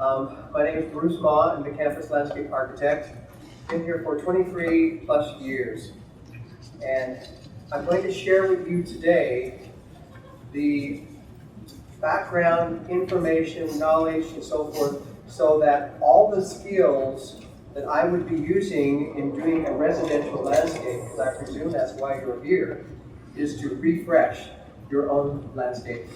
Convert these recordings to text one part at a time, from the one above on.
My name is Bruce Maw. I'm the campus landscape architect. Been here for 23 plus years. And I'm going to share with you today the background, information, knowledge, and so forth, so that all the skills that I would be using in doing a residential landscape, because I presume that's why you're here, is to refresh your own landscape.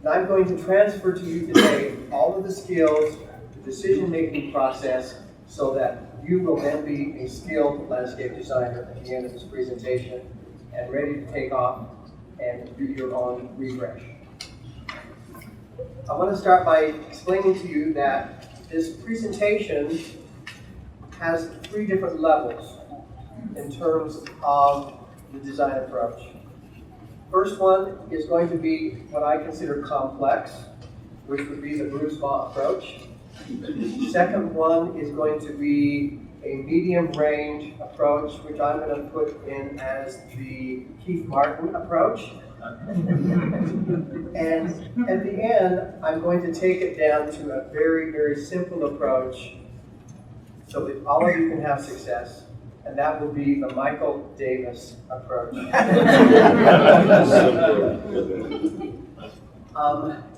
And I'm going to transfer to you today all of the skills, the decision-making process, so that you will then be a skilled landscape designer at the end of this presentation and ready to take off and do your own refresh. I want to start by explaining to you that this presentation has 3 different levels in terms of the design approach. First one is going to be what I consider complex, which would be the Bruce Maw approach. Second one is going to be a medium range approach, which I'm going to put in as the Keith Martin approach. And at the end, I'm going to take it down to a very, very simple approach so that all of you can have success. And that will be the Michael Davis approach.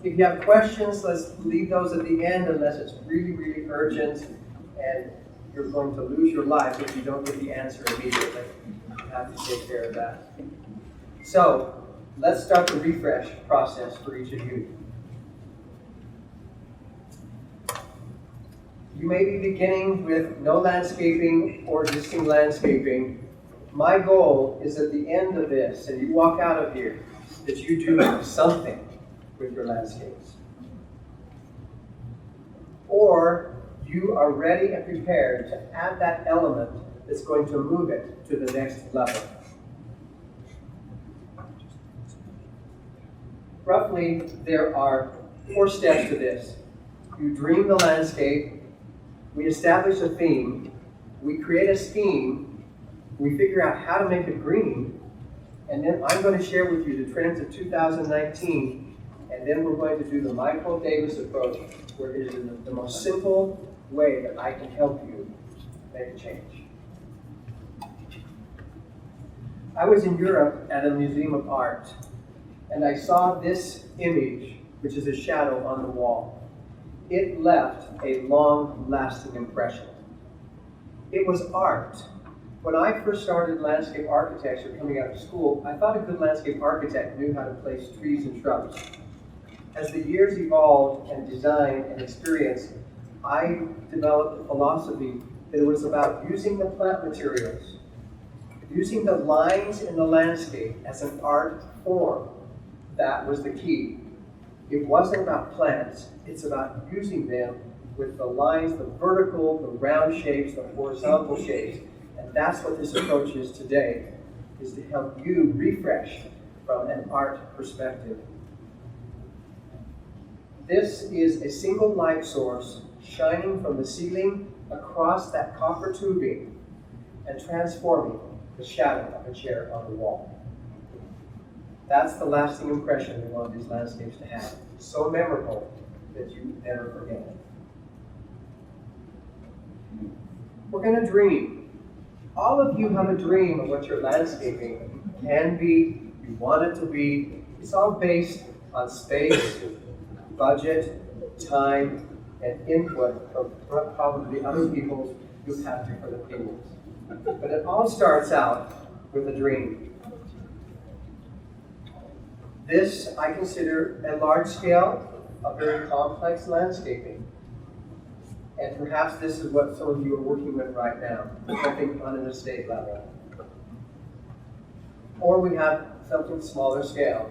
If you have questions, let's leave those at the end unless it's really, really urgent and you're going to lose your life if you don't get the answer immediately. You have to take care of that. So, let's start the refresh process for each of you. You may be beginning with no landscaping or existing landscaping. My goal is at the end of this, and you walk out of here, that you do something with your landscapes. Or you are ready and prepared to add that element that's going to move it to the next level. Roughly, there are 4 steps to this. You dream the landscape, we establish a theme, we create a scheme, we figure out how to make it green, and then I'm going to share with you the trends of 2019, and then we're going to do the Michael Davis approach, where it is the most simple way that I can help you make a change. I was in Europe at a museum of art, and I saw this image, which is a shadow on the wall. It left a long-lasting impression. It was art. When I first started landscape architecture coming out of school, I thought a good landscape architect knew how to place trees and shrubs. As the years evolved and design and experience, I developed a philosophy that it was about using the plant materials, using the lines in the landscape as an art form. That was the key. It wasn't about plants, it's about using them with the lines, the vertical, the round shapes, the horizontal shapes. And that's what this approach is today, is to help you refresh from an art perspective. This is a single light source shining from the ceiling across that copper tubing and transforming the shadow of a chair on the wall. That's the lasting impression we want these landscapes to have. So memorable that you never forget it. We're going to dream. All of you have a dream of what your landscaping can be, you want it to be. It's all based on space, budget, time, and input from probably other people who have different opinions. But it all starts out with a dream. This I consider a large scale, a very complex landscaping. And perhaps this is what some of you are working with right now, something on an estate level. Or we have something smaller scale,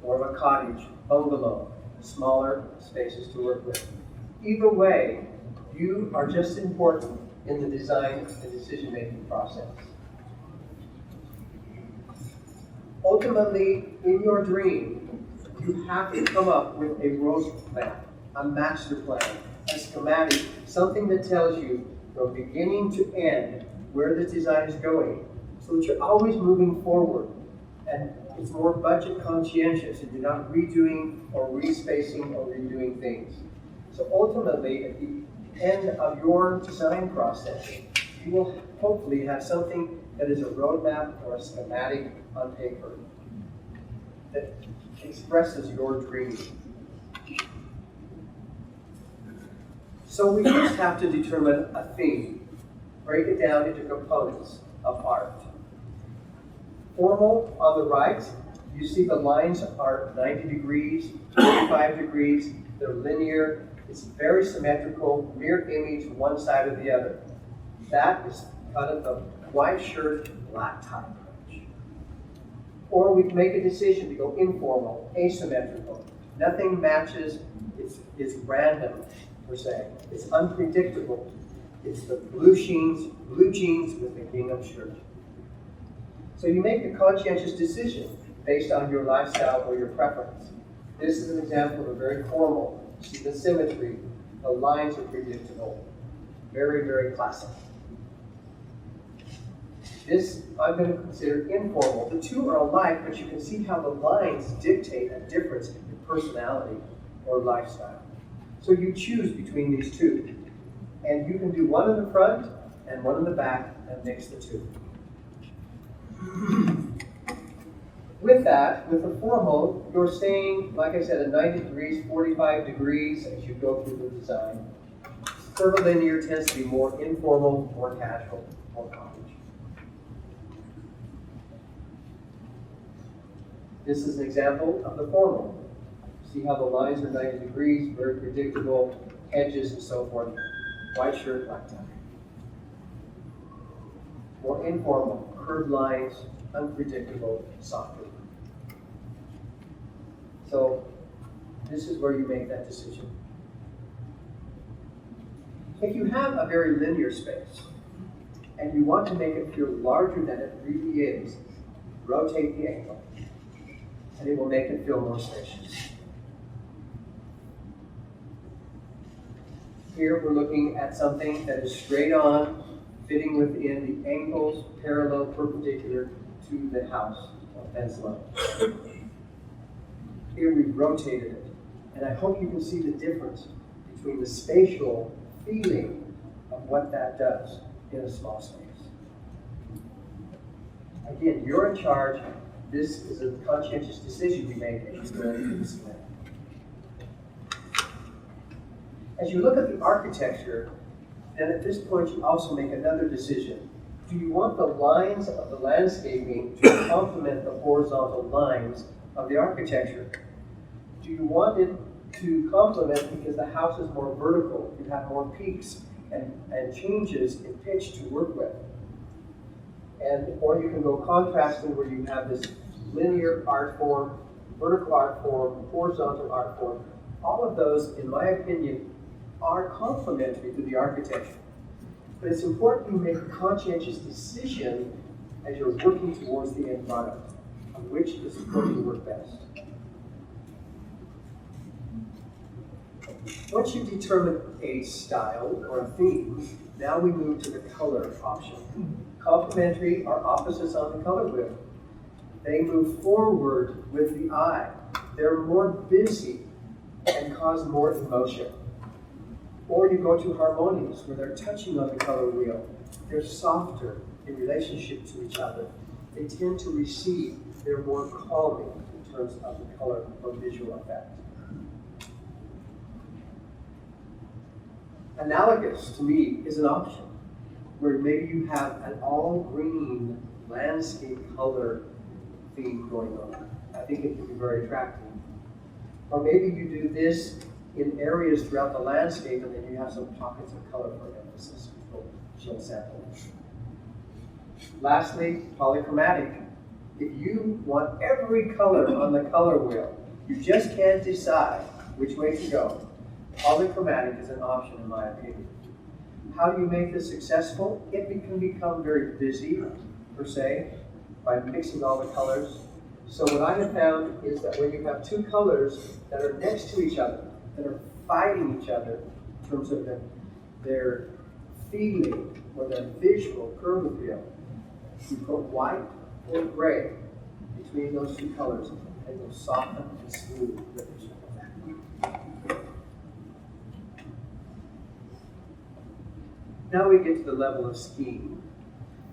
more of a cottage, bungalow, smaller spaces to work with. Either way, you are just as important in the design and decision-making process. Ultimately, in your dream, you have to come up with a roadmap, a master plan, a schematic, something that tells you from beginning to end where the design is going, so that you're always moving forward. And it's more budget conscientious, and you're not redoing or respacing or redoing things. So ultimately, at the end of your design process, you will hopefully have something that is a roadmap or a schematic on paper that expresses your dream. So we first have to determine a theme, break it down into components of art. Formal on the right, you see the lines are 90 degrees, 45 degrees, they're linear, it's very symmetrical, mirror image one side or the other. That is kind of the white shirt, black tie approach. Or we can make a decision to go informal, asymmetrical. Nothing matches, it's random, per se. It's unpredictable. It's the blue jeans with the gingham shirt. So you make a conscientious decision based on your lifestyle or your preference. This is an example of a very formal. See the symmetry, the lines are predictable. Very, very classic. This I'm going to consider informal. The two are alike, but you can see how the lines dictate a difference in personality or lifestyle. So you choose between these two. And you can do one in the front and one in the back and mix the two. With that, with the formal, you're staying, like I said, at 90 degrees, 45 degrees as you go through the design. Curvilinear tends to be more informal, more casual, more cottage. This is an example of the formal. See how the lines are 90 degrees, very predictable, edges and so forth. White shirt, black tie. More informal, curved lines, unpredictable, softer. So this is where you make that decision. If you have a very linear space and you want to make it feel larger than it really is, rotate the angle and it will make it feel more spacious. Here we're looking at something that is straight on, fitting within the angles parallel perpendicular to the house or fence line. Here we've rotated it, and I hope you can see the difference between the spatial feeling of what that does in a small space. Again, you're in charge. This is a conscientious decision you make as you go into this plan. As you look at the architecture, then at this point you also make another decision. Do you want the lines of the landscaping to complement the horizontal lines of the architecture? Do you want it to complement because the house is more vertical, you have more peaks and changes in pitch to work with? Or you can go contrasting where you have this linear art form, vertical art form, horizontal art form. All of those, in my opinion, are complementary to the architecture. But it's important you make a conscientious decision as you're working towards the end product, on which is going to work best. Once you've determined a style or a theme, now we move to the color option. Complementary are opposites on the color wheel. They move forward with the eye. They're more busy and cause more emotion. Or you go to harmonious, where they're touching on the color wheel. They're softer in relationship to each other. They tend to recede. They're more calming in terms of the color or visual effect. Analogous, to me, is an option, where maybe you have an all-green landscape color theme going on. I think it can be very attractive. Or maybe you do this in areas throughout the landscape, and then you have some pockets of color for emphasis, which we'll show samples. Lastly, polychromatic. If you want every color on the color wheel, you just can't decide which way to go. Polychromatic is an option, in my opinion. How do you make this successful? It can become very busy, per se, by mixing all the colors. So what I have found is that when you have two colors that are next to each other, that are fighting each other in terms of their feeling or their visual curve appeal, you put white or gray between those two colors, and they'll soften and smooth with each other. Now we get to the level of scheme.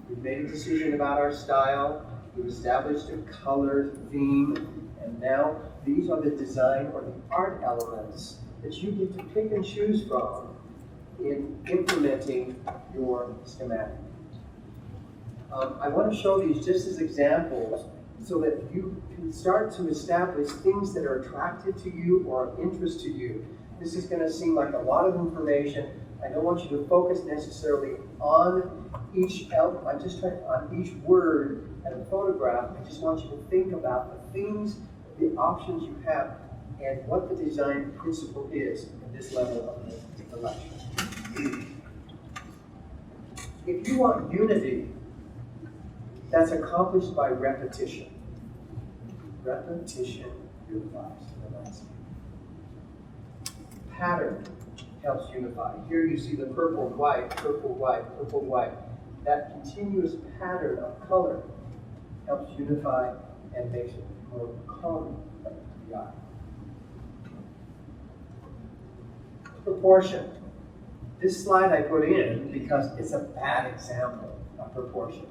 We've made a decision about our style, we've established a color theme, and now these are the design or the art elements that you get to pick and choose from in implementing your schematic. I want to show these just as examples so that you can start to establish things that are attractive to you or of interest to you. This is going to seem like a lot of information. I don't want you to focus necessarily on each on each word and a photograph. I just want you to think about the things, the options you have, and what the design principle is at this level of the lecture. If you want unity, that's accomplished by repetition. Repetition unifies the landscape. Pattern helps unify. Here you see the purple, white, purple, white, purple, white. That continuous pattern of color helps unify and makes it more calming to the eye. Proportion. This slide I put in because it's a bad example of proportion.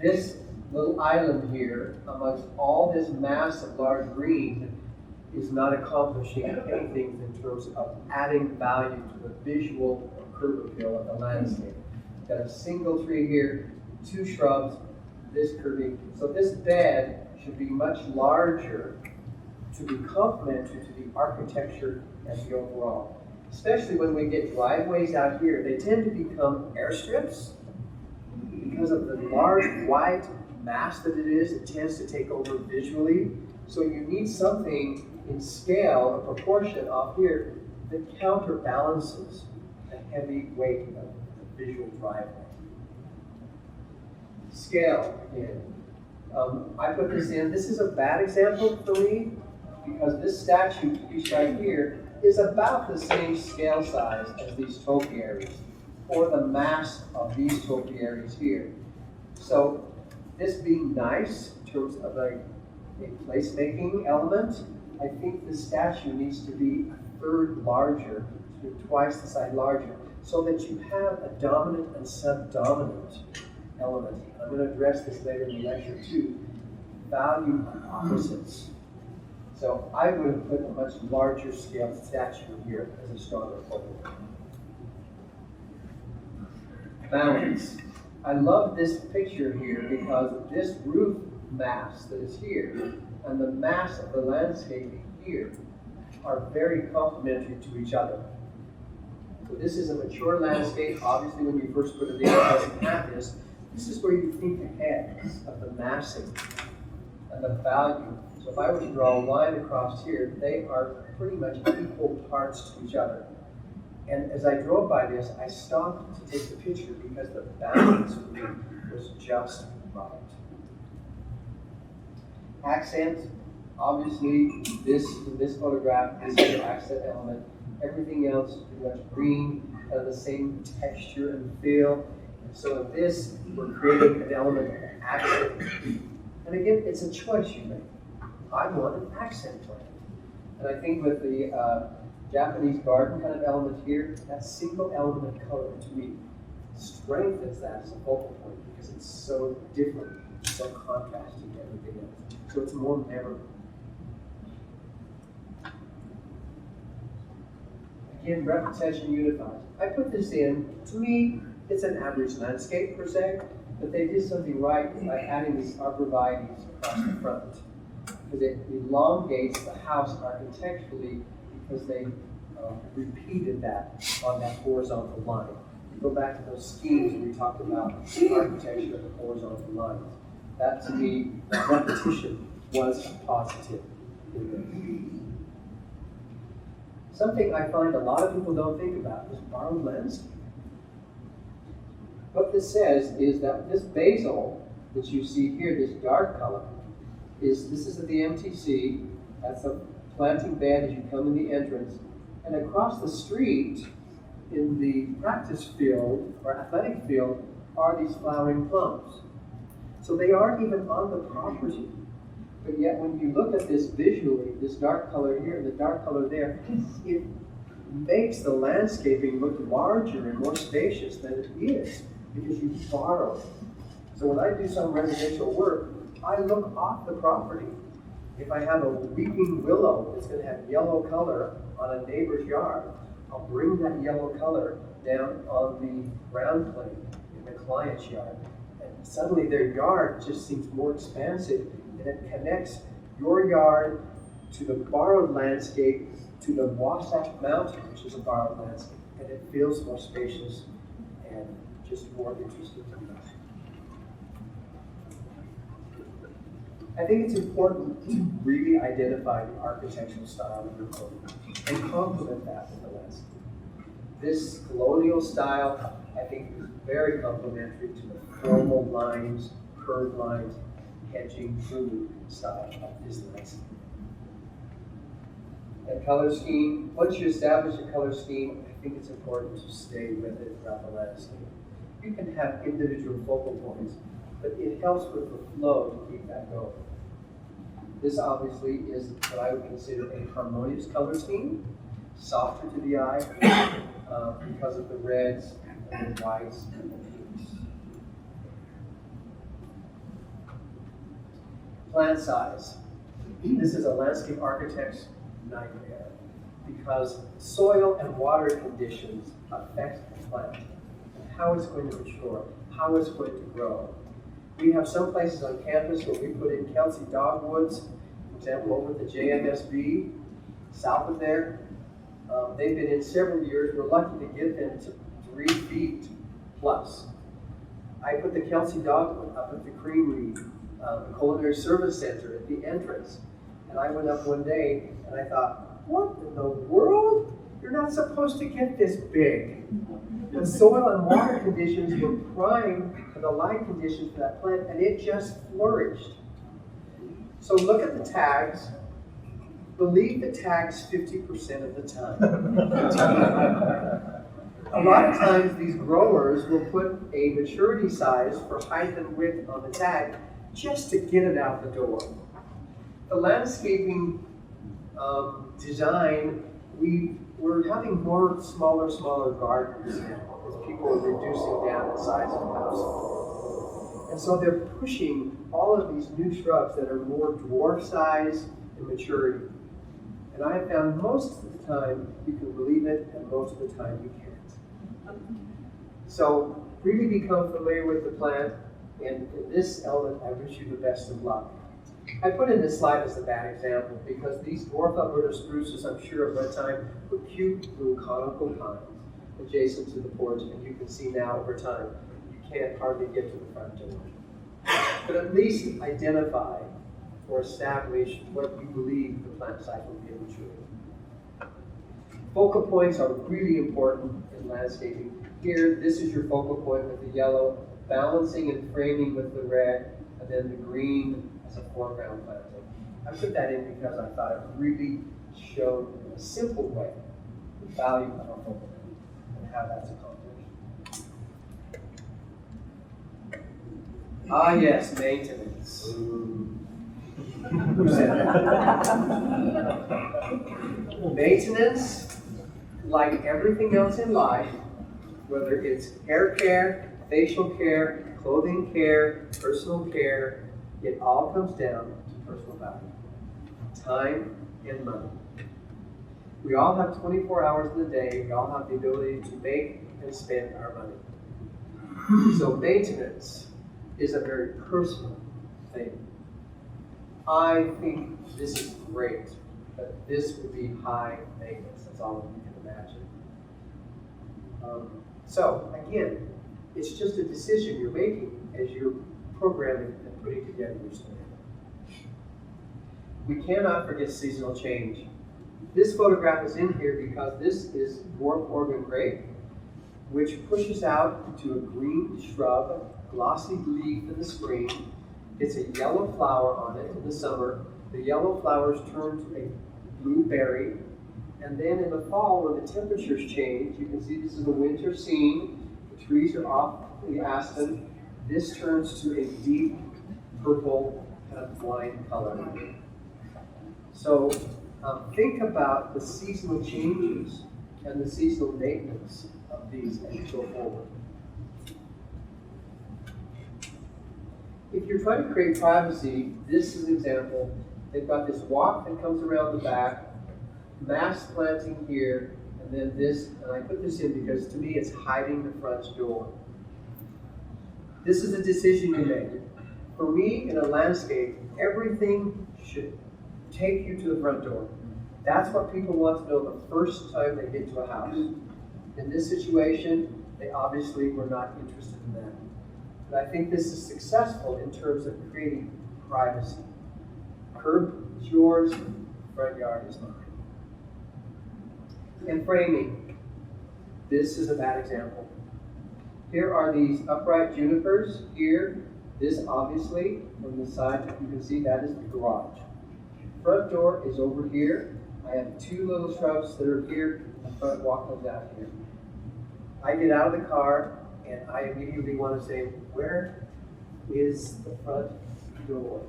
This little island here, amongst all this mass of large green, is not accomplishing anything in terms of adding value to the visual curve appeal of the landscape. Got a single tree here, 2 shrubs, this curving. So this bed should be much larger to be complementary to the architecture and the overall. Especially when we get driveways out here, they tend to become airstrips because of the large white mass that it is. It tends to take over visually. So you need something in scale, a proportion off here that counterbalances the heavy weight of the visual driveway. Scale again. I put this in. This is a bad example for me because this statue piece right here is about the same scale size as these topiaries, or the mass of these topiaries here. So this being nice in terms of a placemaking element, I think the statue needs to be a third larger, to twice the size larger, so that you have a dominant and subdominant element. I'm going to address this later in the lecture too. Value opposites. So I would have put a much larger scale statue here as a stronger photo. Balance. I love this picture here because this roof mass that is here and the mass of the landscape here are very complementary to each other. So this is a mature landscape. Obviously, when you first put it in, it doesn't have this. This is where you think ahead of the massing and the value. So if I were to draw a line across here, they are pretty much equal parts to each other. And as I drove by this, I stopped to take the picture because the balance for me was just right. Accent, obviously, in this photograph is the accent element. Everything else is pretty much green, kind of the same texture and feel. And so in this, we're creating an element of an accent. And again, it's a choice you make. I want an accent plant. And I think with the Japanese garden kind of element here, that single element of color to me strengthens that as a focal point because it's so different, so contrasting to everything else. So it's more memorable. Again, repetition unifies. I put this in, to me, it's an average landscape per se, but they did something right by adding these arborvitaes across the front. Because it elongates the house architecturally because they repeated that on that horizontal line. Go back to those schemes we talked about, architecture of the horizontal lines. That to me, repetition was a positive in this. Something I find a lot of people don't think about is borrowed landscape. What this says is that this basil that you see here, this dark color, this is at the MTC. That's a planting bed as you come in the entrance. And across the street, in the practice field or athletic field, are these flowering plums. So they aren't even on the property. But yet when you look at this visually, this dark color here and the dark color there, it makes the landscaping look larger and more spacious than it is because you borrow. So when I do some residential work, I look off the property. If I have a weeping willow that's going to have yellow color on a neighbor's yard, I'll bring that yellow color down on the ground plane in the client's yard. And suddenly their yard just seems more expansive, and it connects your yard to the borrowed landscape, to the Wasatch Mountain, which is a borrowed landscape, and it feels more spacious and just more interesting to me. I think it's important to really identify the architectural style of your building and complement that with the landscape. This colonial style, I think, is very complementary to the formal lines, curved lines, hedging, through style of this landscape. And color scheme, once you establish a color scheme, I think it's important to stay with it throughout the landscape. You can have individual focal points, but it helps with the flow to keep that going. This obviously is what I would consider a harmonious color scheme, softer to the eye because of the reds and the whites and the pinks. Plant size. This is a landscape architect's nightmare because soil and water conditions affect the plant and how it's going to mature, how it's going to grow. We have some places on campus where we put in Kelsey dogwoods, for example, over at the JMSB, south of there. They've been in several years. We're lucky to get them to 3 feet plus. I put the Kelsey dogwood up at the Creamery, the Culinary Service Center at the entrance. And I went up one day and I thought, what in the world? You're not supposed to get this big. The soil and water conditions were prime for the light conditions for that plant, and it just flourished. So look at the tags. Believe the tags 50% of the time. A lot of times these growers will put a maturity size for height and width on the tag just to get it out the door. The landscaping design, we're having more smaller gardens as people are reducing down the size of the house. And so they're pushing all of these new shrubs that are more dwarf size and maturity. And I have found most of the time you can believe it, and most of the time you can't. So really become familiar with the plant, and in this element, I wish you the best of luck. I put in this slide as a bad example because these dwarf Alberta spruces, I'm sure, at one time were cute little conical pines adjacent to the porch, and you can see now over time you can't hardly get to the front door. But at least identify or establish what you believe the plant site will be mature. Focal points are really important in landscaping. Here, this is your focal point with the yellow, balancing and framing with the red, and then the green as a foreground planting. I put that in because I thought it really showed in a simple way the value of a focal point and how that's accomplished. Ah yes, maintenance. Who said that? Maintenance, like everything else in life, whether it's hair care, facial care, clothing care, personal care, it all comes down to personal value, time and money. We all have 24 hours in the day. We all have the ability to make and spend our money. So maintenance is a very personal thing. I think this is great, but this would be high maintenance. That's all you can imagine. So again, it's just a decision you're making as you're programming and putting together your story. We cannot forget seasonal change. This photograph is in here because this is dwarf Oregon grape, which pushes out into a green shrub, glossy leaf in the spring. It's a yellow flower on it in the summer. The yellow flowers turn to a blue berry. And then in the fall, when the temperatures change, you can see this is a winter scene. The trees are off the aspen. This turns to a deep purple kind of wine color. So think about the seasonal changes and the seasonal maintenance of these as you go forward. If you're trying to create privacy, this is an example. They've got this walk that comes around the back, mass planting here, and then this, and I put this in because to me it's hiding the front door. This is a decision you make. For me, in a landscape, everything should take you to the front door. That's what people want to know the first time they get to a house. In this situation, they obviously were not interested in that. And I think this is successful in terms of creating privacy. Curb is yours, front yard is mine. And framing. This is a bad example. Here are these upright junipers here. This obviously, from the side, you can see that is the garage. Front door is over here. I have two little shrubs that are here. The front walk goes out here. I get out of the car and I immediately want to say, where is the front door?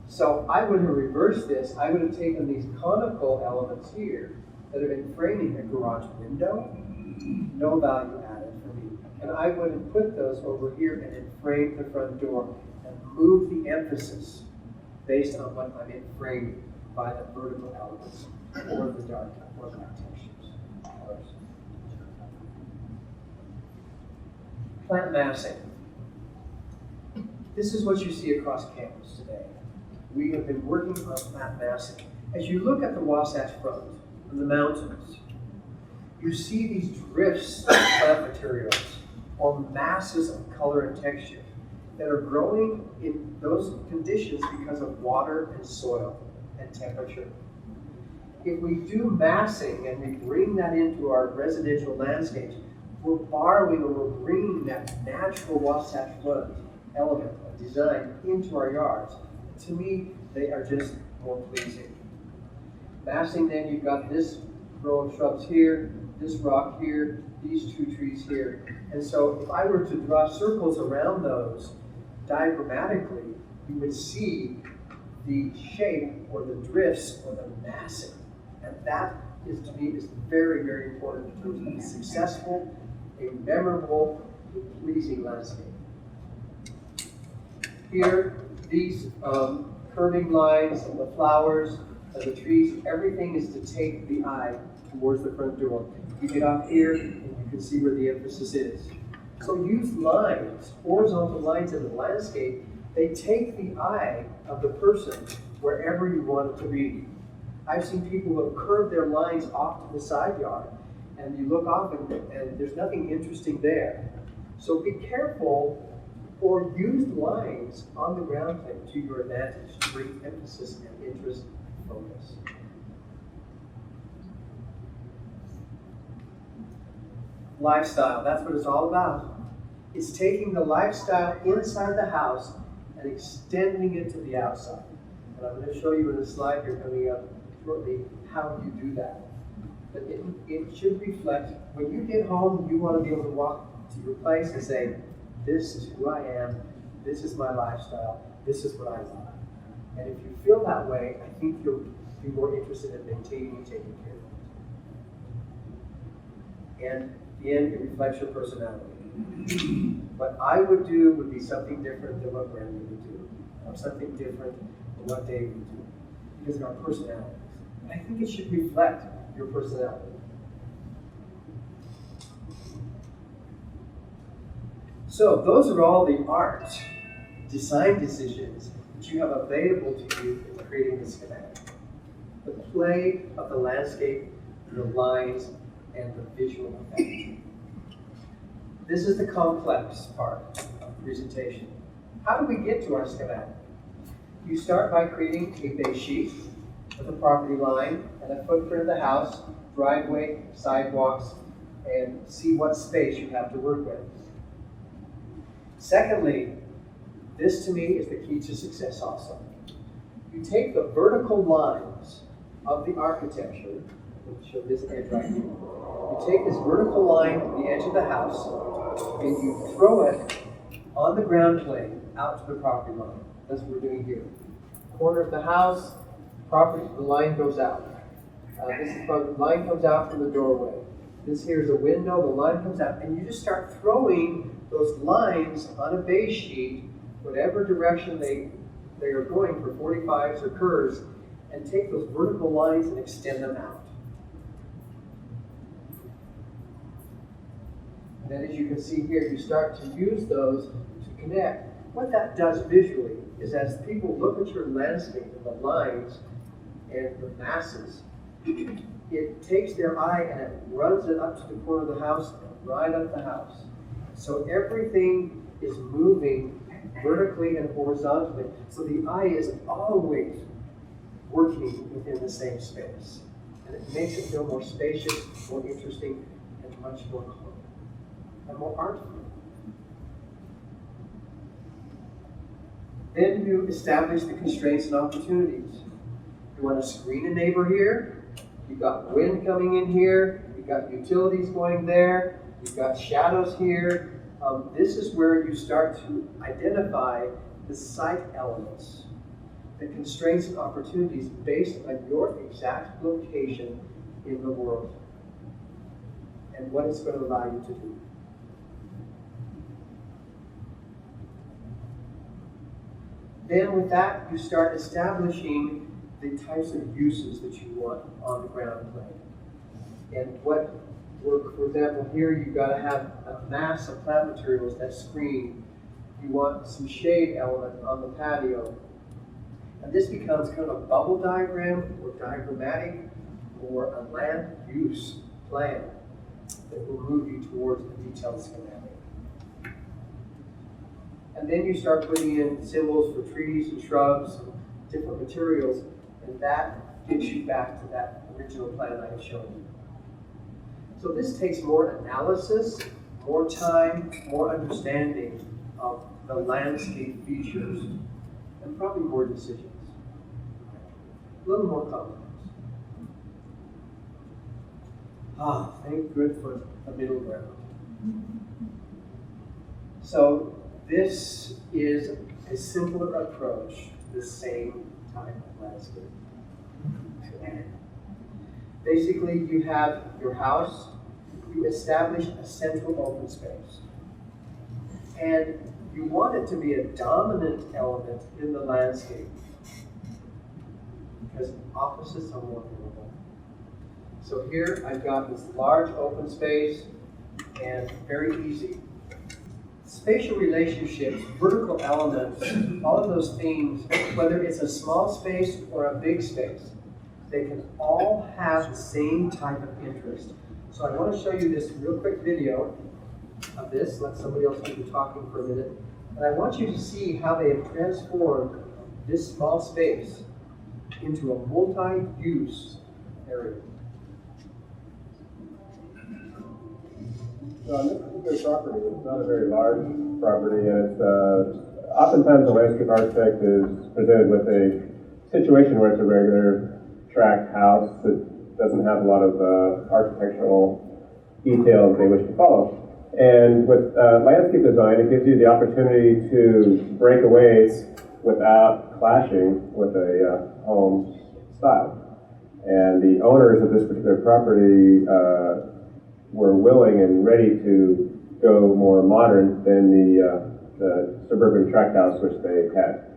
So I would have reversed this. I would have taken these conical elements here that have been framing a garage window, no value added for me. And I would have put those over here and then framed the front door and moved the emphasis based on what I'm in framing by the vertical elements or the dark textures. Plant massing. This is what you see across campus today. We have been working on plant massing. As you look at the Wasatch Front and the mountains, you see these drifts of plant materials or masses of color and texture that are growing in those conditions because of water and soil and temperature. If we do massing and we bring that into our residential landscapes, we're borrowing or we're bringing that natural Wasatch Front element of design into our yards. To me, they are just more pleasing. Massing, then you've got this row of shrubs here, this rock here, these two trees here. And so if I were to draw circles around those diagrammatically, you would see the shape or the drifts or the massing. And that is, to me, is very, very important in terms of a successful, a memorable, pleasing landscape. Here, these curving lines and the flowers and the trees, everything is to take the eye towards the front door. You get up here and you can see where the emphasis is. So use lines, horizontal lines in the landscape. They take the eye of the person wherever you want it to be. I've seen people who have curved their lines off to the side yard, and you look off and there's nothing interesting there. So be careful or use lines on the ground plane to your advantage to bring emphasis and interest and focus. Lifestyle, that's what it's all about. It's taking the lifestyle inside the house and extending it to the outside. And I'm going to show you in a slide here coming up shortly how you do that. But it should reflect, when you get home, you want to be able to walk to your place and say, this is who I am, this is my lifestyle, this is what I love. And if you feel that way, I think you'll be more interested in maintaining and taking care of it. And in the end, it reflects your personality. What I would do would be something different than what Brandon would do, or something different than what Dave would do, because of our personalities. And I think it should reflect your personality. So those are all the art, design decisions that you have available to you in creating the schematic. The play of the landscape, the lines, and the visual effect. This is the complex part of the presentation. How do we get to our schematic? You start by creating a base sheet with a property line and a footprint of the house, driveway, sidewalks, and see what space you have to work with. Secondly, this to me is the key to success also. You take the vertical lines of the architecture, we'll show this edge right here. You take this vertical line to the edge of the house and you throw it on the ground plane out to the property line. That's what we're doing here. Corner of the house, the line goes out. This is from, the line comes out from the doorway. This here is a window, the line comes out, and you just start throwing those lines on a base sheet, whatever direction they are going for 45s or curves, and take those vertical lines and extend them out. And then as you can see here, you start to use those to connect. What that does visually is as people look at your landscape and the lines and the masses, it takes their eye and it runs it up to the corner of the house and right up the house. So everything is moving vertically and horizontally. So the eye is always working within the same space. And it makes it feel more spacious, more interesting, and much more calm and more artful. Then you establish the constraints and opportunities. You want to screen a neighbor here. You've got wind coming in here. You've got utilities going there. You've got shadows here. This is where you start to identify the site elements, the constraints and opportunities based on your exact location in the world and what it's going to allow you to do. Then with that, you start establishing the types of uses that you want on the ground plane. And what work, for example, here you've got to have a mass of plant materials that screen. You want some shade element on the patio. And this becomes kind of a bubble diagram or diagrammatic or a land use plan that will move you towards a detailed schematic. And then you start putting in symbols for trees and shrubs and different materials, and that gets you back to that original plan I had shown you. So this takes more analysis, more time, more understanding of the landscape features, and probably more decisions. A little more complex. Thank good for a middle ground. So this is a simpler approach to the same type of landscape. Basically, you have your house, you establish a central open space. And you want it to be a dominant element in the landscape because opposites are more vulnerable. So here I've got this large open space and very easy. Spatial relationships, vertical elements, all of those themes, whether it's a small space or a big space, they can all have the same type of interest. So I want to show you this real quick video of this. Let somebody else do the talking for a minute. And I want you to see how they have transformed this small space into a multi-use area. So on this particular property, it's not a very large property, and it's oftentimes a landscape architect is presented with a situation where it's a regular tract house that doesn't have a lot of architectural details they wish to follow. And with landscape design, it gives you the opportunity to break away without clashing with a home style. And the owners of this particular property were willing and ready to go more modern than the suburban tract house which they had.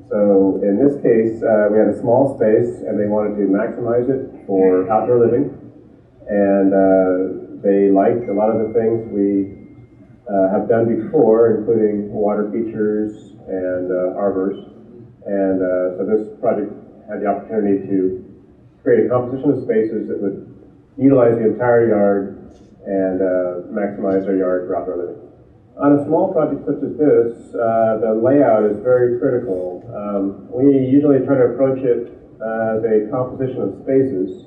So in this case, we had a small space and they wanted to maximize it for outdoor living. And they liked a lot of the things we have done before, including water features and arbors. And so this project had the opportunity to create a composition of spaces that would utilize the entire yard and maximize our yard for outdoor living. On a small project such as this, the layout is very critical. We usually try to approach it as a composition of spaces,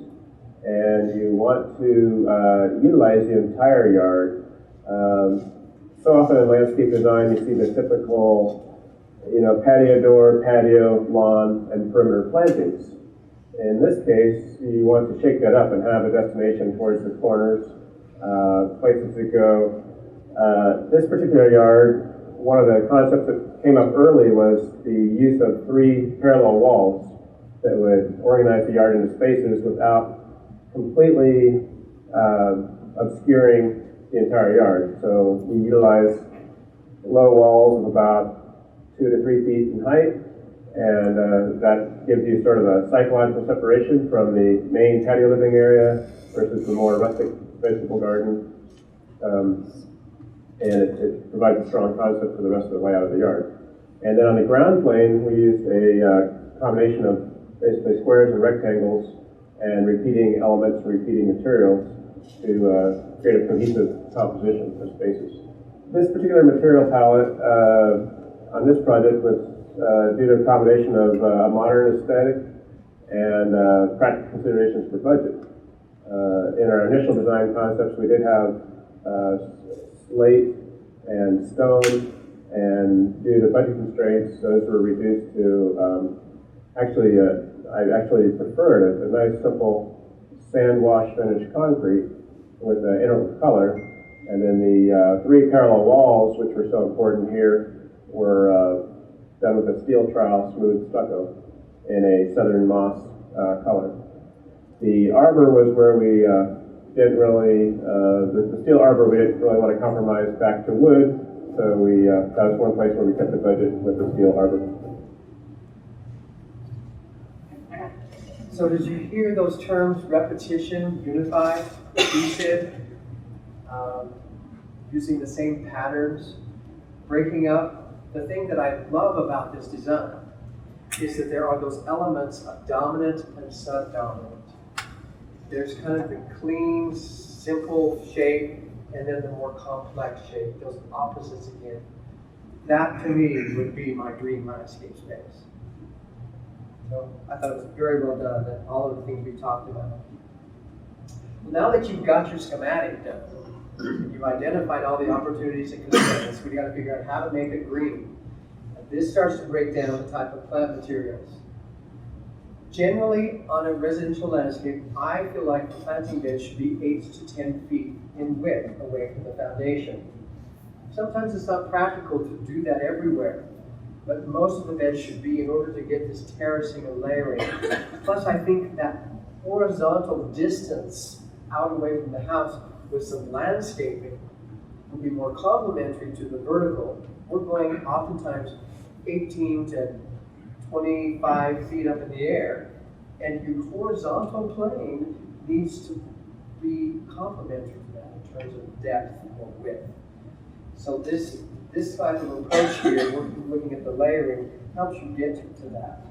and you want to utilize the entire yard. So often in landscape design, you see the typical, patio door, patio, lawn, and perimeter plantings. In this case, you want to shake that up and have a destination towards the corners, places to go. This particular yard, one of the concepts that came up early was the use of 3 parallel walls that would organize the yard into spaces without completely obscuring the entire yard. So we utilize low walls of about 2 to 3 feet in height, and that gives you sort of a psychological separation from the main patio living area versus the more rustic vegetable garden. And it provides a strong concept for the rest of the layout of the yard. And then on the ground plane, we used a combination of basically squares and rectangles and repeating elements, repeating materials to create a cohesive composition for spaces. This particular material palette on this project was due to a combination of a modern aesthetic and practical considerations for budget. In our initial design concepts, we did have slate and stone, and due to budget constraints, those were reduced to I actually preferred a nice simple sand wash finished concrete with an integral color, and then the 3 parallel walls, which were so important here, were done with a steel trowel smooth stucco in a southern moss color. The arbor was where we didn't really, the steel arbor we didn't really want to compromise back to wood, so that was one place where we kept the budget with the steel arbor. So did you hear those terms, repetition, unified, cohesive, using the same patterns, breaking up? The thing that I love about this design is that there are those elements of dominant and subdominant. There's kind of the clean, simple shape, and then the more complex shape, those opposites again. That to me would be my dream landscape space. So I thought it was very well done, and all of the things we talked about. Well, now that you've got your schematic done, you've identified all the opportunities and constraints, we got to figure out how to make it green. And this starts to break down the type of plant materials. Generally, on a residential landscape, I feel like the planting bed should be 8 to 10 feet in width away from the foundation. Sometimes it's not practical to do that everywhere, but most of the beds should be in order to get this terracing and layering. Plus, I think that horizontal distance out away from the house with some landscaping would be more complementary to the vertical. We're going oftentimes 18 to 25 feet up in the air, and your horizontal plane needs to be complementary to that in terms of depth or width. So this type of approach here, looking at the layering, helps you get to that,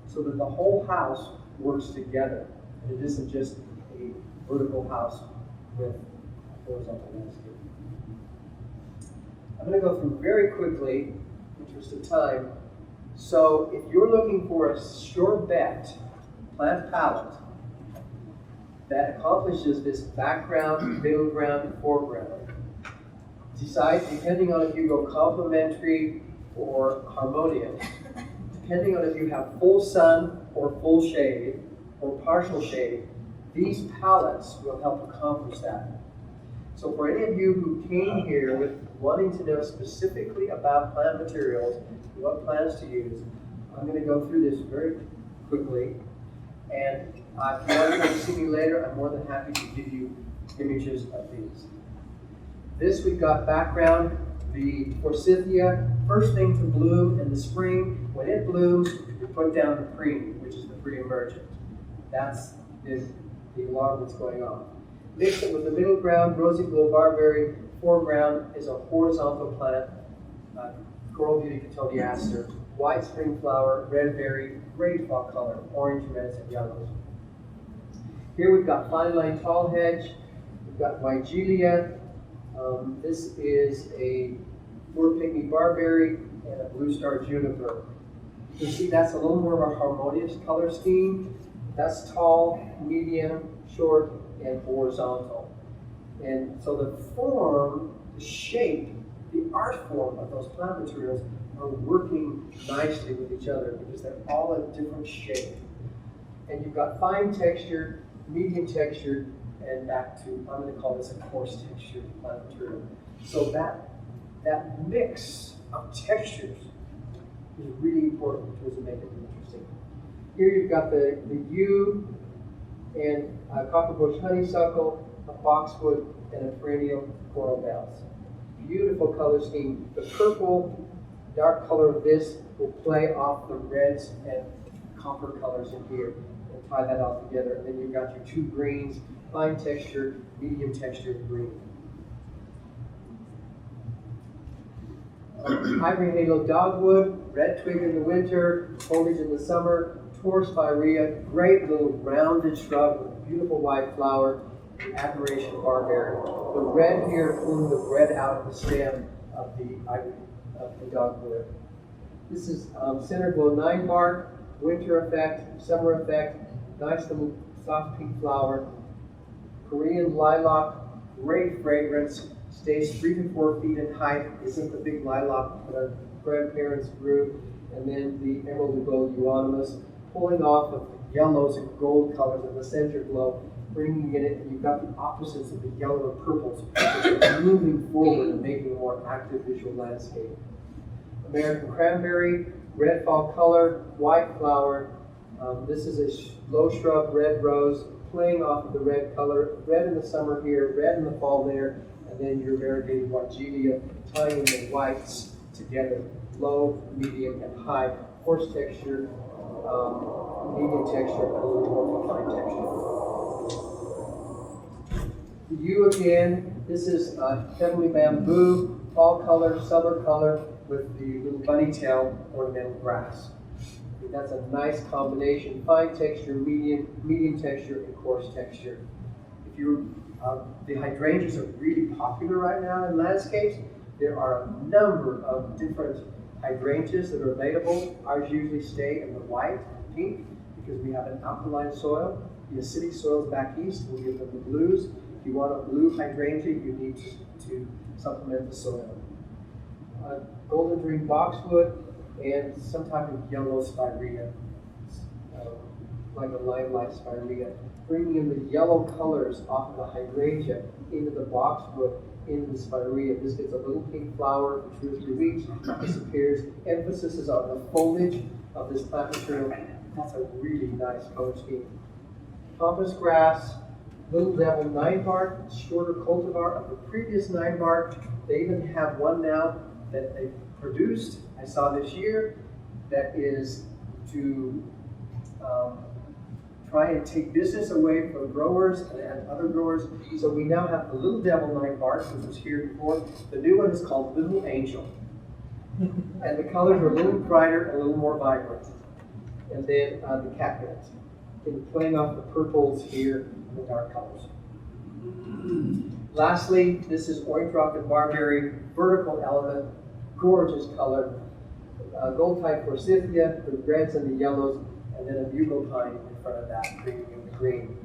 so that the whole house works together, and it isn't just a vertical house with a horizontal landscape. I'm going to go through very quickly, in the interest of time. So if you're looking for a sure bet plant palette that accomplishes this background, middle ground, and foreground, decide, depending on if you go complementary or harmonious, depending on if you have full sun or full shade or partial shade, these palettes will help accomplish that. So for any of you who came here with wanting to know specifically about plant materials, what plants to use, I'm going to go through this very quickly. And if you want to come to see me later, I'm more than happy to give you images of these. This we've got background, the forsythia, first thing to bloom in the spring. When it blooms, we put down the preen, which is the pre-emergent. That's the alarm that's going on. Mix it with the middle ground, rosy glow barberry. Foreground is a horizontal plant, coral beauty cotoneaster, white spring flower, red berry, great fall color, orange, reds, and yellows. Here we've got fine line tall hedge, we've got Weigelia. This is a poor pygmy barberry and a blue star juniper. You can see that's a little more of a harmonious color scheme. That's tall, medium, short, and horizontal. And so the form, the shape, the art form of those plant materials are working nicely with each other because they're all a different shape. And you've got fine textured, medium textured, and back to, I'm going to call this a coarse textured plant material. So that mix of textures is really important in terms of making it interesting. Here you've got the yew and copperbush honeysuckle, a boxwood, and a perennial coral bells. Beautiful color scheme. The purple, dark color of this will play off the reds and copper colors in here and tie that all together. And then you've got your two greens, fine texture, medium texture green. Ivory halo dogwood, red twig in the winter, foliage in the summer, Taurus spirea, great little rounded shrub with a beautiful white flower, the aberration barberry. The red here pulling the red out of the stem of the dogwood. This is center glow 9 bark, winter effect, summer effect, nice little soft pink flower. Korean lilac, great fragrance, stays 3 to 4 feet in height. Isn't the big lilac that our grandparents grew. And then the emerald and gold euonymus, pulling off of the yellows and gold colors of the center glow, bringing in it, and you've got the opposites of the yellow and purples, which are moving forward and making a more active visual landscape. American cranberry, red fall color, white flower. This is a low shrub red rose, playing off of the red color, red in the summer here, red in the fall there, and then your variegated Wargelia, tying the whites together, low, medium, and high, coarse texture, medium texture, and a little more fine texture. The yew again, this is heavenly bamboo, fall color, summer color, with the little bunny tail ornamental grass. That's a nice combination, fine texture, medium texture, and coarse texture. If you the hydrangeas are really popular right now in landscapes. There are a number of different hydrangeas that are available. Ours usually stay in the white and pink because we have an alkaline soil. The acidic soils back east will give them the blues. If you want a blue hydrangea, you need to supplement the soil. Golden dream boxwood and some type of yellow spirea, like a limelight spirea, bringing in the yellow colors off of the hydrangea into the boxwood, into the spirea. This gets a little pink flower for 2 or 3 weeks, disappears. Emphasis is on the foliage of this plant material. That's a really nice color scheme. Pampas grass, little devil 9 bark, shorter cultivar of the previous 9 bark. They even have one now that they produced, I saw this year, that is to try and take business away from growers and other growers. So we now have the little devil 9 bark, which was here before. The new one is called Little Angel. And the colors are a little brighter and a little more vibrant. And then the catgut, playing off the purples here and the dark colors. Lastly, this is orange rocket barberry, vertical element, gorgeous color. Gold type forsythia, the reds and the yellows, and then a bugle pine in front of that, bringing in the green.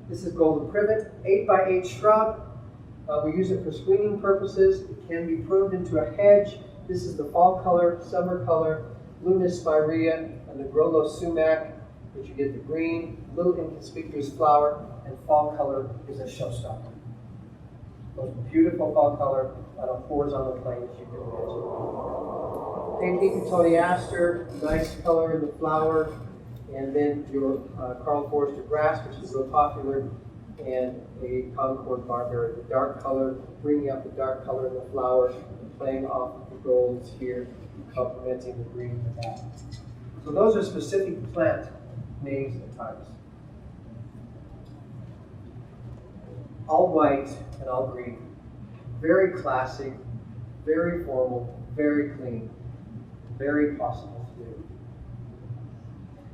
This is golden privet, 8x8 shrub. We use it for screening purposes. It can be pruned into a hedge. This is the fall color, summer color, luminous spirea, and the grollo sumac, which you get the green, little inconspicuous flower, and fall color is a showstopper. Most beautiful fall color on a horizontal plane, as you can imagine. Pink cotoneaster, nice color in the flower, and then your Carl Forster grass, which is real popular, and a Concord barberry, the dark color, bringing out the dark color in the flower, and playing off the golds here, complementing the green in the back. So those are specific plant names and types. All white and all green. Very classic, very formal, very clean, very possible to do.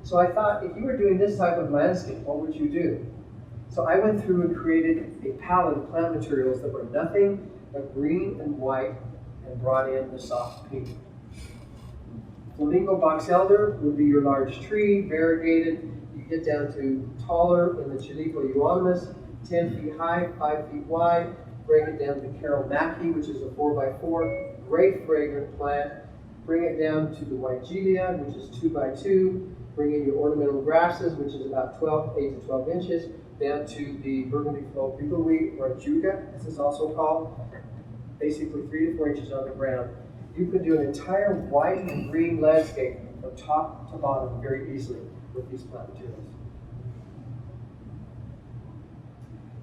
So I thought, if you were doing this type of landscape, what would you do? So I went through and created a palette of plant materials that were nothing but green and white and brought in the soft pink. Flamingo box elder would be your large tree, variegated. You get down to taller in the Chilico euonymus, 10 feet high, 5 feet wide. Bring it down to Carol Mackey, which is a 4x4, great fragrant plant. Bring it down to the Wargelia, which is 2x2. Bring in your ornamental grasses, which is about 8 to 12 inches, down to the Burgundy Flow Bugleweed, or Juga, as it's also called, basically 3 to 4 inches on the ground. You could do an entire white and green landscape from top to bottom very easily with these plant materials.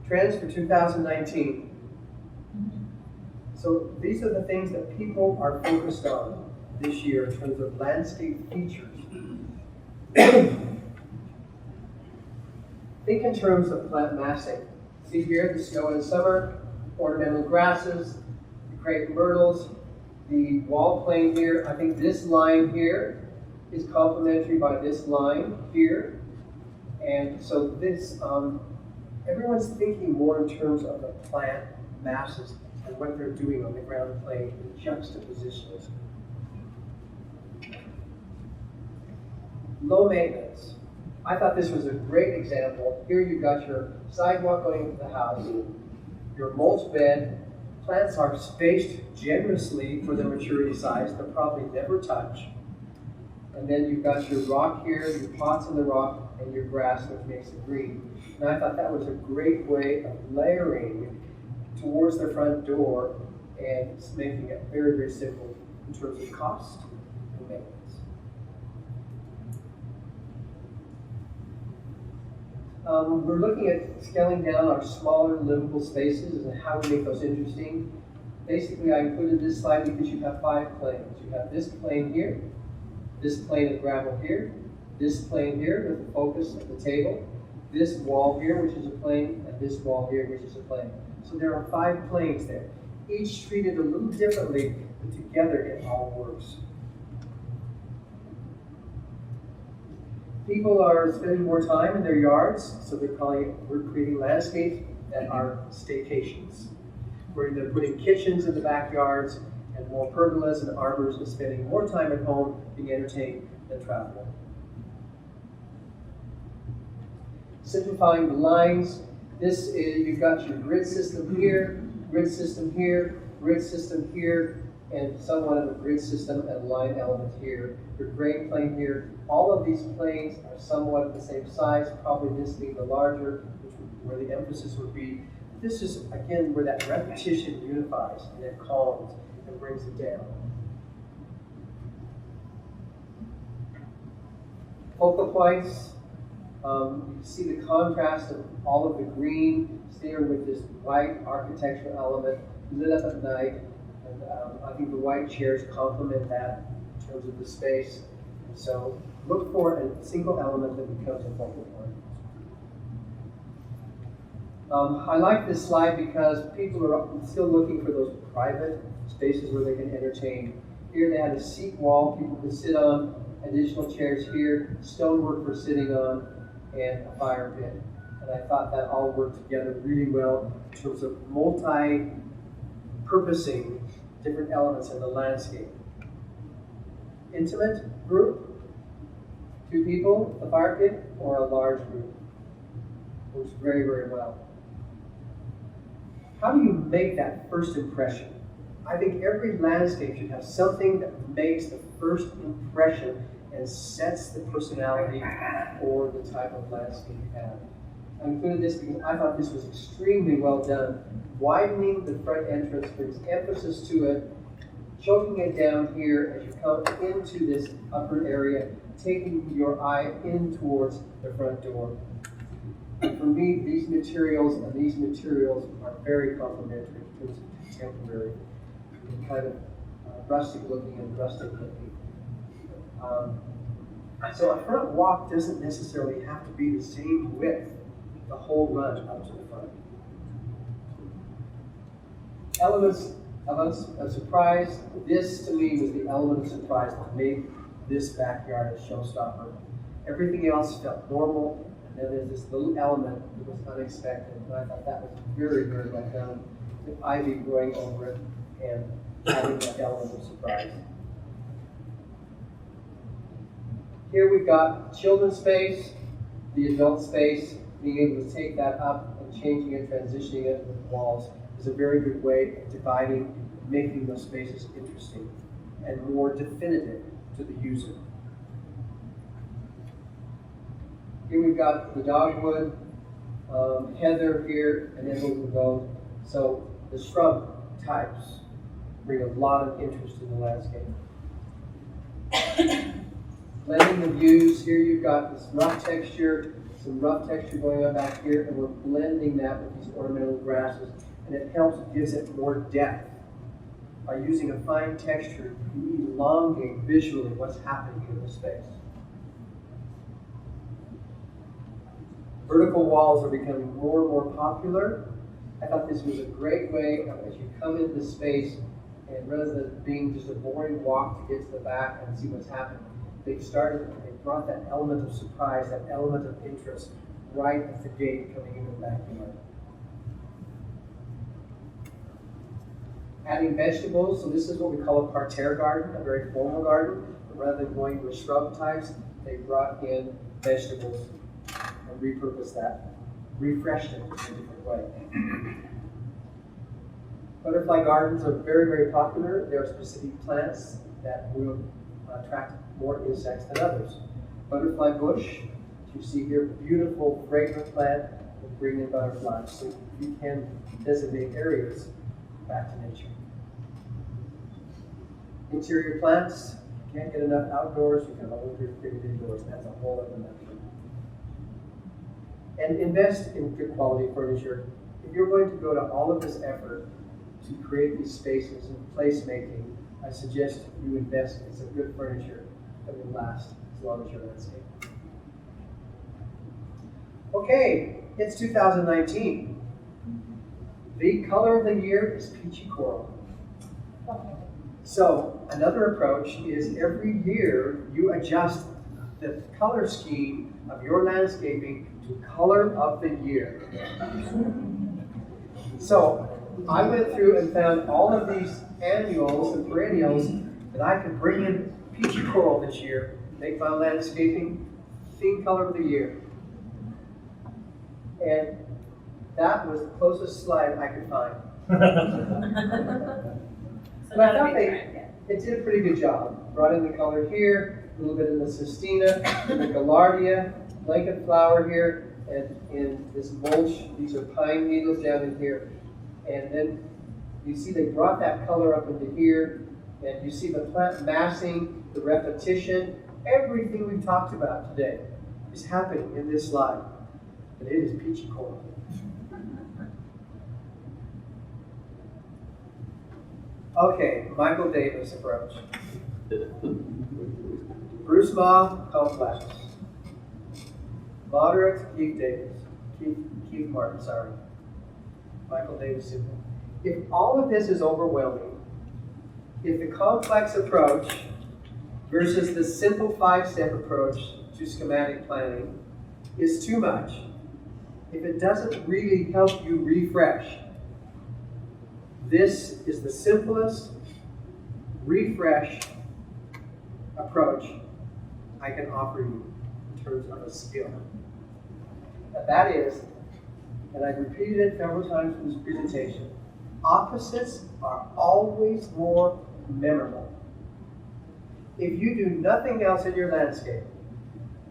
Trends for 2019. So these are the things that people are focused on this year in terms of landscape features. Think in terms of plant massing. See here, the snow in summer, ornamental grasses, the crepe myrtles, the wall plane here. I think this line here is complementary by this line here. And so this, everyone's thinking more in terms of the plant masses and what they're doing on the ground plane, the juxtapositions. Low maintenance. I thought this was a great example. Here you've got your sidewalk going into the house, your mulch bed. Plants are spaced generously for their maturity size. They'll probably never touch. And then you've got your rock here, your pots in the rock, and your grass, which makes it green. And I thought that was a great way of layering towards the front door and making it very, very simple in terms of cost and maintenance. We're looking at scaling down our smaller livable spaces and how we make those interesting. Basically, I included this slide because you have 5 planes. You have this plane here, this plane of gravel here, this plane here with the focus of the table, this wall here, which is a plane, and this wall here, which is a plane. So there are 5 planes there, each treated a little differently, but together it all works. People are spending more time in their yards, so we're creating landscapes that are staycations, where they're putting kitchens in the backyards and more pergolas and arbors and spending more time at home being entertained than traveling. Simplifying the lines. This is, you've got your grid system here, grid system here, grid system here, and somewhat of a grid system and line element here. Your grain plane here. All of these planes are somewhat the same size, probably this being the larger, where the emphasis would be. This is, again, where that repetition unifies and it calms and brings it down. Focal points. You can see the contrast of all of the green there with this white architectural element lit up at night. And I think the white chairs complement that in terms of the space. And so look for a single element that becomes a focal point. I like this slide because people are still looking for those private spaces where they can entertain. Here they had a seat wall people could sit on, additional chairs here, stonework for sitting on, and a fire pit. And I thought that all worked together really well in terms of multi-purposing different elements in the landscape. Intimate group, 2 people, a fire pit, or a large group. Works very, very well. How do you make that first impression? I think every landscape should have something that makes the first impression and sets the personality or the type of landscape you have. I included this because I thought this was extremely well done. Widening the front entrance brings emphasis to it, choking it down here as you come into this upper area, taking your eye in towards the front door. And for me, these materials are very complementary in terms of contemporary, kind of rustic looking and rustic looking. So a front walk doesn't necessarily have to be the same width the whole run up to the front. Elements of surprise. This to me was the element of surprise that made this backyard a showstopper. Everything else felt normal, and then there's this little element that was unexpected, and I thought that was very, very well done, with ivy growing over it and adding that element of surprise. Here we've got children's space, the adult space, being able to take that up and changing it, transitioning it with walls is a very good way of dividing, making those spaces interesting and more definitive to the user. Here we've got the dogwood, heather here, and then we'll go. So the shrub types bring a lot of interest in the landscape. Blending the views, here you've got this rough texture, some rough texture going on back here, and we're blending that with these ornamental grasses, and it helps, gives it more depth. By using a fine texture, you elongate visually what's happening in the space. Vertical walls are becoming more and more popular. I thought this was a great way of, as you come into the space, and rather than being just a boring walk to get to the back and see what's happening, they brought that element of surprise, that element of interest right at the gate coming into the backyard. Adding vegetables, so this is what we call a parterre garden, a very formal garden. But rather than going with shrub types, they brought in vegetables and repurposed that, refreshed it in a different way. Butterfly gardens are very, very popular. There are specific plants that will attract more insects than others. Butterfly bush, you see here, beautiful, fragrant plant will bring in butterflies. So you can designate areas back to nature. Interior plants, you can't get enough outdoors, you can only fit it indoors. That's a whole other matter. And invest in good quality furniture. If you're going to go to all of this effort to create these spaces and placemaking, I suggest you invest in some good furniture that will last as long as your landscape. Okay, it's 2019. The color of the year is peachy coral. So another approach is every year you adjust the color scheme of your landscaping to color of the year. So I went through and found all of these annuals and perennials that I could bring in peachy coral this year, make my landscaping theme color of the year. And that was the closest slide I could find. But I thought they did a pretty good job. Brought in the color here, a little bit in the Sestina, the Gaillardia, Lincoln flower here, and in this mulch, these are pine needles down in here. And then you see they brought that color up into here, and you see the plant massing, the repetition, everything we've talked about today is happening in this slide. And it is peachy coral. Okay, Michael Davis approach. Bruce Maw, complex. Moderate, Keith Martin, sorry. Michael Davis simple. If all of this is overwhelming, if the complex approach versus the simple 5-step approach to schematic planning is too much, if it doesn't really help you refresh, this is the simplest refresh approach I can offer you in terms of a skill. And that is, and I've repeated it several times in this presentation, opposites are always more memorable. If you do nothing else in your landscape,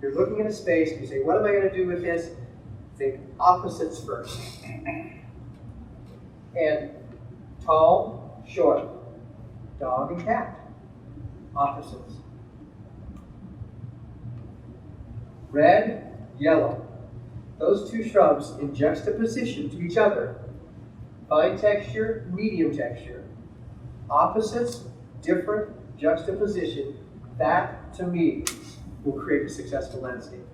you're looking at a space, you say, what am I going to do with this? Think opposites first. And tall, short, dog and cat, opposites. Red, yellow. Those two shrubs in juxtaposition to each other. Fine texture, medium texture. Opposites, different juxtaposition. That, to me, will create a successful landscape.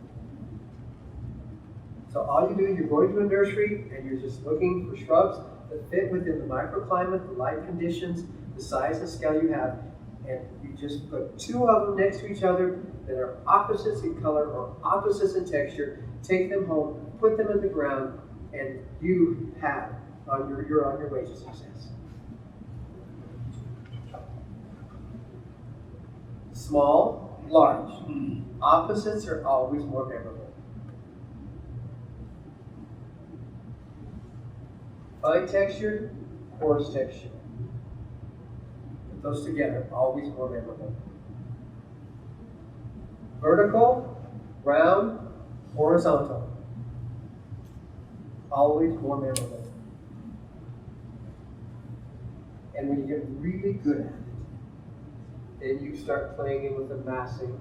So all you do, you're going to a nursery and you're just looking for shrubs that fit within the microclimate, the light conditions, the size and scale you have, and you just put two of them next to each other that are opposites in color or opposites in texture, take them home, put them in the ground, and you have, you're on your way to success. Small, large. Opposites are always more memorable. Fine texture, coarse texture. Put those together, always more memorable. Vertical, round, horizontal. Always more memorable. And when you get really good at it, then you start playing in with the massing,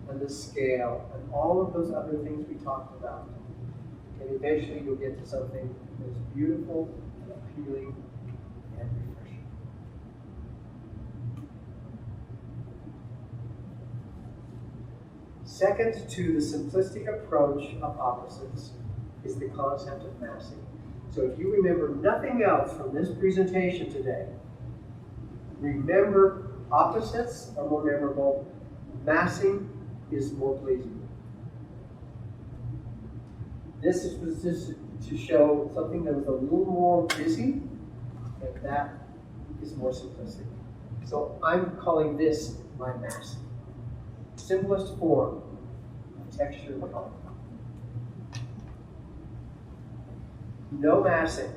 and the scale and all of those other things we talked about. And eventually you'll get to something that's beautiful and appealing and refreshing. Second to the simplistic approach of opposites is the concept of massing. So if you remember nothing else from this presentation today, remember opposites are more memorable, massing is more pleasing. This was just to show something that was a little more busy, and that is more simplistic. So I'm calling this my massing. Simplest form of texture and color. No massing.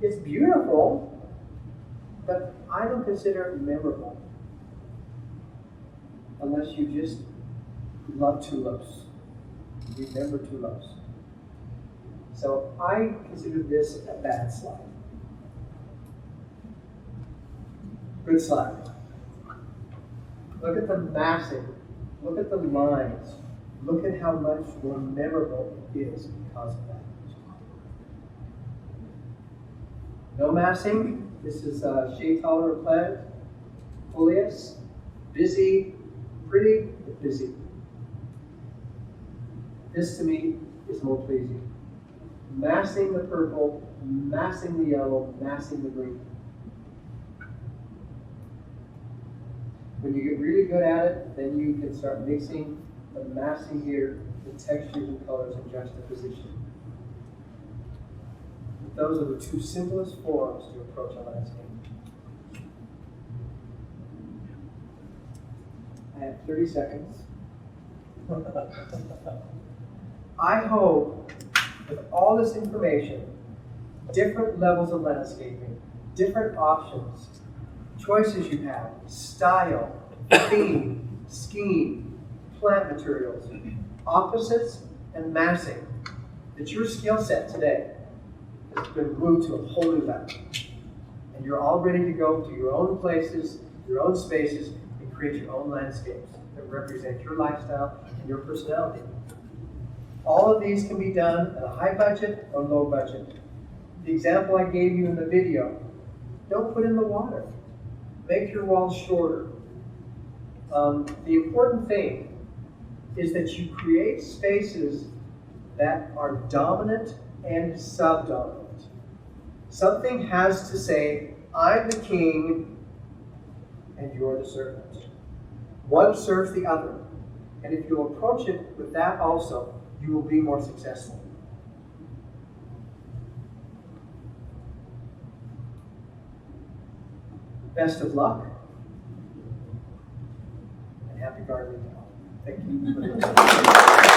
It's beautiful, but I don't consider it memorable unless you just love tulips. Remember tulips. So I consider this a bad slide. Good slide. Look at the massing. Look at the lines. Look at how much more memorable it is because of that. No massing. This is shade tolerant plant. Folius. Busy. Pretty, but busy. This to me is more pleasing. Massing the purple, massing the yellow, massing the green. When you get really good at it, then you can start mixing the massing here, the textures and colors and juxtaposition. Those are the two simplest forms to approach a landscape. I have 30 seconds. I hope with all this information, different levels of landscaping, different options, choices you have, style, theme, scheme, plant materials, opposites, and massing, that your skill set today has been moved to a whole new level. And you're all ready to go to your own places, your own spaces, and create your own landscapes that represent your lifestyle and your personality. All of these can be done at a high budget or low budget. The example I gave you in the video, don't put in the water. Make your walls shorter. The important thing is that you create spaces that are dominant and subdominant. Something has to say, I'm the king and you're the servant. One serves the other. And if you approach it with that also, you will be more successful. Best of luck, and happy gardening. Thank you.